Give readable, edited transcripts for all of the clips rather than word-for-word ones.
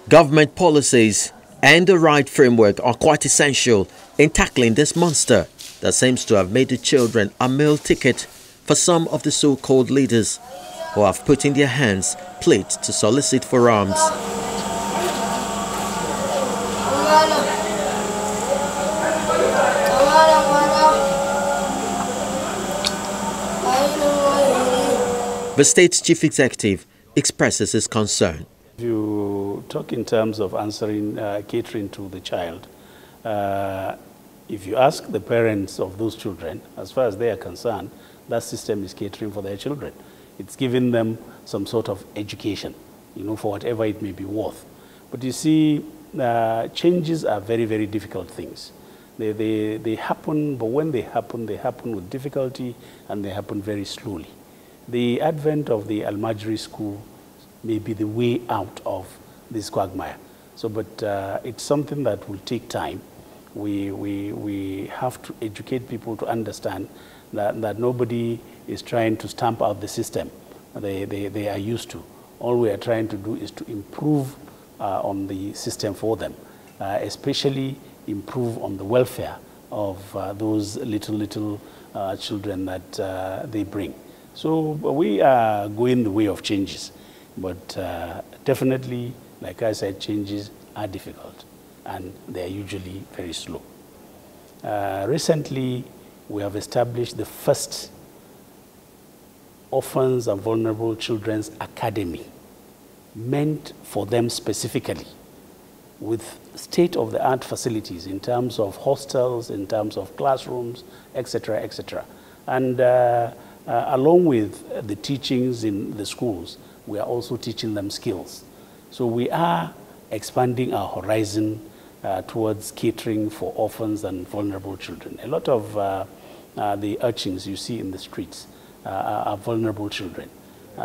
Government policies and the right framework are quite essential in tackling this monster that seems to have made the children a meal ticket for some of the so-called leaders who have put in their hands plates to solicit for arms. The state's chief executive expresses his concern. If you talk in terms of answering, catering to the child, if you ask the parents of those children, as far as they are concerned, that system is catering for their children. It's giving them some sort of education, for whatever it may be worth. But you see, changes are very, very difficult things. They happen, but when they happen with difficulty and they happen very slowly. The advent of the Almajiri school may be the way out of this quagmire. So, but it's something that will take time. We have to educate people to understand that nobody is trying to stamp out the system they are used to. All we are trying to do is to improve on the system for them, especially improve on the welfare of those little children that they bring. So we are going the way of changes, but definitely, like I said, changes are difficult and they are usually very slow. Recently, we have established the first Orphans and Vulnerable Children's Academy, meant for them specifically, with state-of-the-art facilities in terms of hostels, in terms of classrooms, etc., etc. And along with the teachings in the schools, we are also teaching them skills. So we are expanding our horizon towards catering for orphans and vulnerable children. A lot of the urchins you see in the streets are vulnerable children.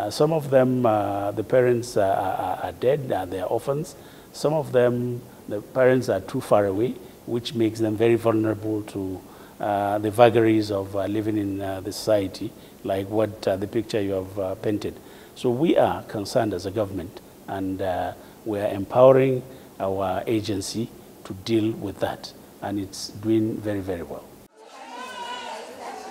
Some of them, the parents are dead, they're orphans. Some of them, the parents are too far away, which makes them very vulnerable to the vagaries of living in the society, like what the picture you have painted. So we are concerned as a government, and we are empowering our agency to deal with that, and it's doing very, very well.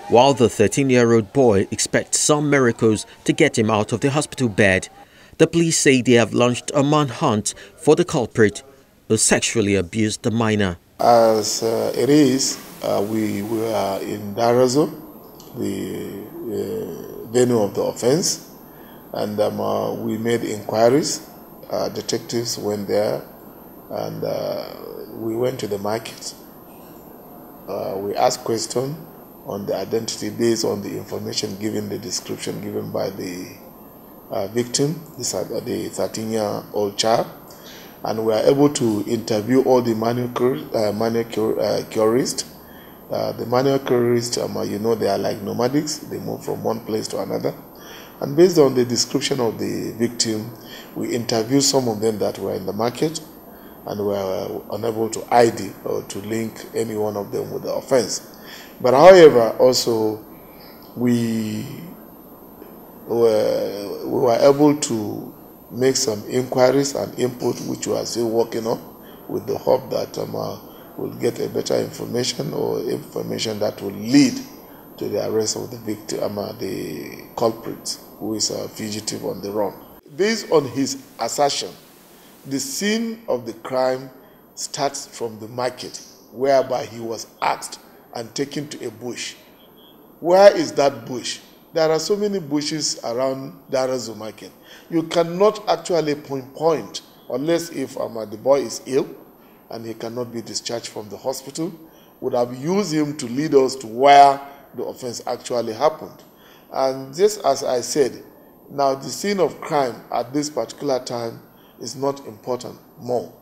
While the 13-year-old boy expects some miracles to get him out of the hospital bed, the police say they have launched a manhunt for the culprit who sexually abused the minor. As it is, we were in Darazo, the venue of the offense, and we made inquiries. Detectives went there, and we went to the market. We asked questions on the identity based on the information given, the description given by the victim, the 13-year-old child, and we are able to interview all the manicurists. The manicurists, they are like nomadics. They move from one place to another. And based on the description of the victim, we interviewed some of them that were in the market, and were unable to ID or to link any one of them with the offense. But however, also we were able to make some inquiries and input, which we are still working on, with the hope that we'll get a better information, or information that will lead to the arrest of the victim, the culprit, who is a fugitive on the run. Based on his assertion, the scene of the crime starts from the market, whereby he was asked and taken to a bush. Where is that bush? There are so many bushes around Darazo market. You cannot actually pinpoint, unless if the boy is ill and he cannot be discharged from the hospital, would have used him to lead us to where the offense actually happened. And just as I said, now the scene of crime at this particular time is not important more,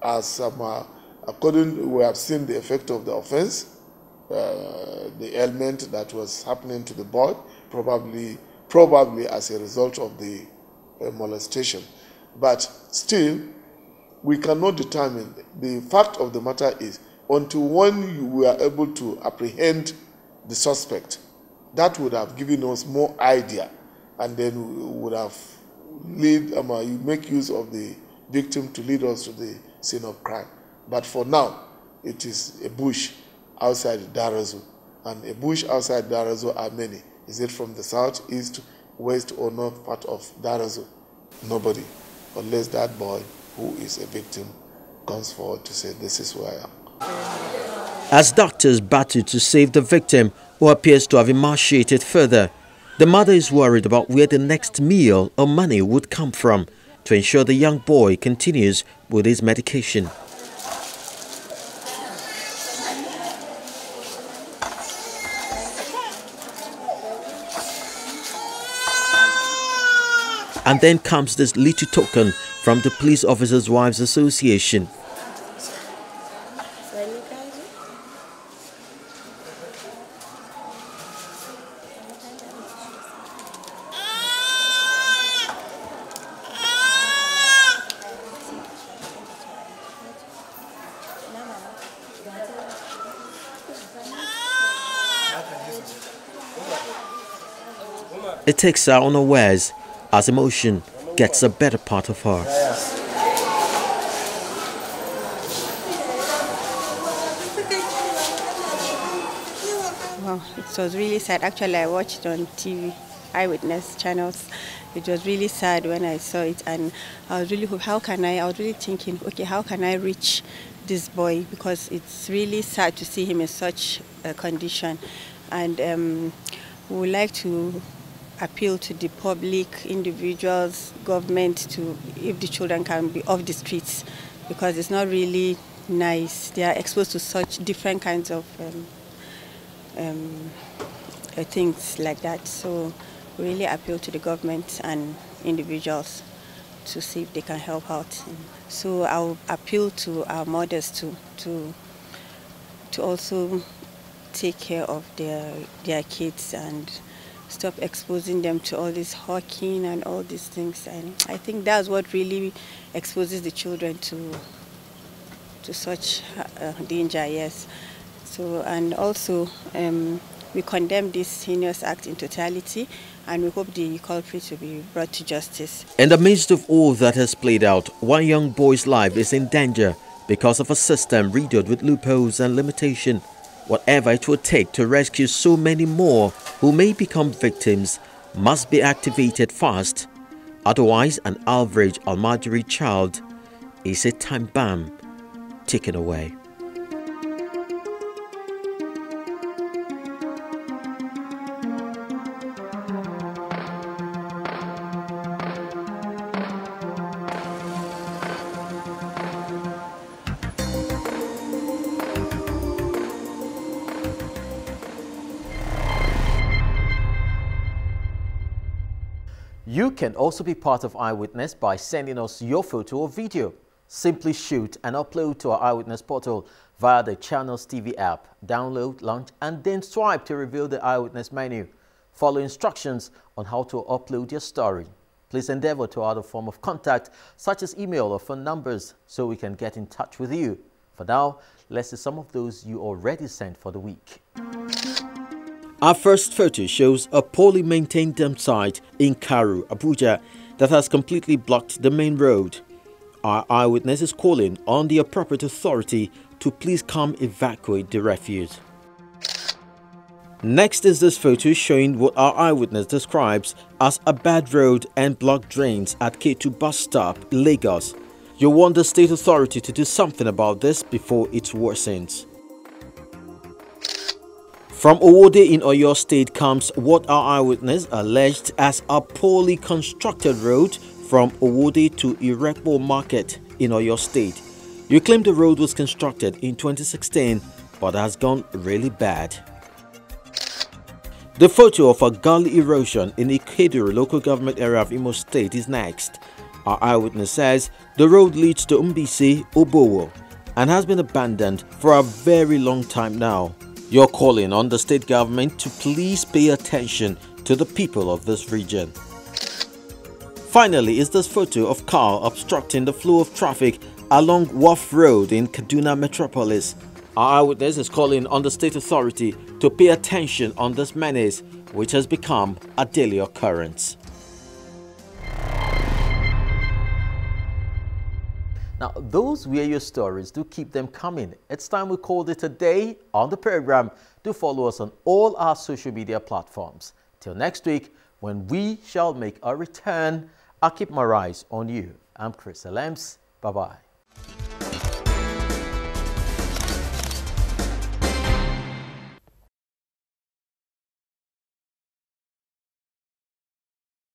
as according, we have seen the effect of the offense, the ailment that was happening to the boy, probably as a result of the molestation. But still, we cannot determine. The fact of the matter is, until when we are able to apprehend the suspect, that would have given us more idea, and then we would have you make use of the victim to lead us to the scene of crime. But for now, it is a bush outside Darazu. And a bush outside Darazu are many. Is it from the south, east, west, or north part of Darazu? Nobody, unless that boy who is a victim comes forward to say, this is who I am. As doctors battle to save the victim, who appears to have emaciated further, the mother is worried about where the next meal or money would come from to ensure the young boy continues with his medication. And then comes this little token from the Police Officers' Wives Association. It takes her unawares as emotion gets a better part of her. Wow, it was really sad. Actually, I watched it on TV, Eyewitness channels. It was really sad when I saw it, and I was really, I was really thinking, okay, how can I reach this boy? Because it's really sad to see him in such a condition. And we would like to appeal to the public, individuals, government, to if the children can be off the streets, because it's not really nice. They are exposed to such different kinds of things like that. So we really appeal to the government and individuals to see if they can help out. So I'll appeal to our mothers to also take care of their kids and stop exposing them to all this hawking and all these things. And I think that's what really exposes the children to such danger, yes. So, and also we condemn this heinous act in totality, and we hope the culprits will be brought to justice. In the midst of all that has played out, one young boy's life is in danger because of a system riddled with loopholes and limitation. Whatever it will take to rescue so many more who may become victims must be activated fast. Otherwise, an average Almajiri child is a time bomb taken away. You can also be part of Eyewitness by sending us your photo or video. Simply shoot and upload to our Eyewitness portal via the Channels TV app. Download, launch, and then swipe to reveal the Eyewitness menu. Follow instructions on how to upload your story. Please endeavor to add a form of contact such as email or phone numbers so we can get in touch with you. For now, let's see some of those you already sent for the week. Our first photo shows a poorly maintained dump site in Karu, Abuja, that has completely blocked the main road. Our Eyewitness is calling on the appropriate authority to please come evacuate the refuse. Next is this photo showing what our Eyewitness describes as a bad road and blocked drains at K2 bus stop, Lagos. You want the state authority to do something about this before it worsens. From Owode in Oyo State comes what our Eyewitness alleged as a poorly constructed road from Owode to Irepo Market in Oyo State. You claim the road was constructed in 2016 but has gone really bad. The photo of a gully erosion in Ikeduru local government area of Imo State is next. Our Eyewitness says the road leads to Umbisi, Obowo, and has been abandoned for a very long time now. You're calling on the state government to please pay attention to the people of this region. Finally is this photo of car obstructing the flow of traffic along Wharf Road in Kaduna Metropolis. Our Eyewitness is calling on the state authority to pay attention on this menace, which has become a daily occurrence. Now, those were your stories. Do keep them coming. It's time we called it a day on the program. Do follow us on all our social media platforms. Till next week, when we shall make a return, I'll keep my eyes on you. I'm Chris Alems. Bye-bye.